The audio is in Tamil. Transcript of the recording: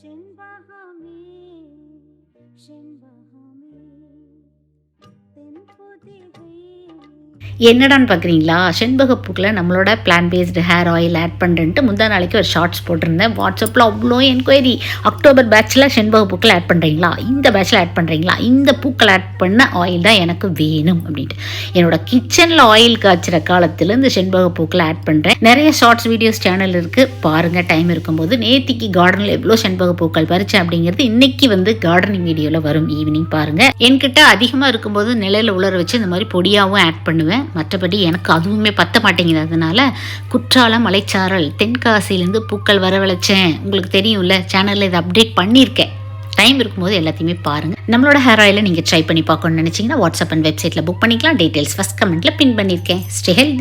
செண்பகமே செண்பகமே தென்பொதிகை. என்னடான்னு பார்க்குறீங்களா, செண்பகப்பூக்கில் நம்மளோட plant based hair oil add பண்ணுறேன்ட்டு முந்தா நாளைக்கு ஒரு ஷார்ட்ஸ் போட்டிருந்தேன். வாட்ஸ்அப்பில் அவ்வளோ என்கொயரி. அக்டோபர் பேட்சில் செண்பகப்பூக்கில் ஆட் பண்ணுறீங்களா, இந்த பேட்சில் ஆட் பண்ணுறீங்களா, இந்த பூக்கள் ஆட் பண்ண ஆயில் தான் எனக்கு வேணும் அப்படின்ட்டு. என்னோடய கிச்சனில் ஆயில் காய்ச்சிற காலத்தில் இந்த செண்பகப்பூக்கில் ஆட் பண்ணுறேன். நிறைய ஷார்ட்ஸ் வீடியோஸ் சேனல் இருக்குது, பாருங்கள் டைம் இருக்கும்போது. நேத்திக்கு கார்டனில் எவ்வளோ செண்பகப்பூக்கள் பறிச்சேன் அப்படிங்கிறது இன்றைக்கி கார்டனிங் வீடியோவில் வரும், ஈவினிங் பாருங்கள். என்கிட்ட அதிகமாக இருக்கும்போது நிலையில் உலர வச்சு இந்த மாதிரி பொடியாகவும் ஆட் பண்ணுவேன். மற்றபடி எனக்கு அதுவுமே பத்த மாட்டேங்குது. அதனால குற்றாலம் மலைச்சாரல் தென்காசியிலேருந்து பூக்கள் வரவழைச்சேன். உங்களுக்கு தெரியும்ல, சேனலில் இதை அப்டேட் பண்ணியிருக்கேன். டைம் இருக்கும்போது எல்லாத்தையுமே பாருங்கள். நம்மளோட ஹேர் ஆயிலை நீங்கள் ட்ரை பண்ணி பார்க்கணும்னு நினச்சிங்கன்னா வாட்ஸ்அப் அண்ட் வெப்சைட்டில் புக் பண்ணிக்கலாம். டீட்டெயில்ஸ் ஃபஸ்ட் கமெண்ட்டில் பின் பண்ணியிருக்கேன். Stay healthy.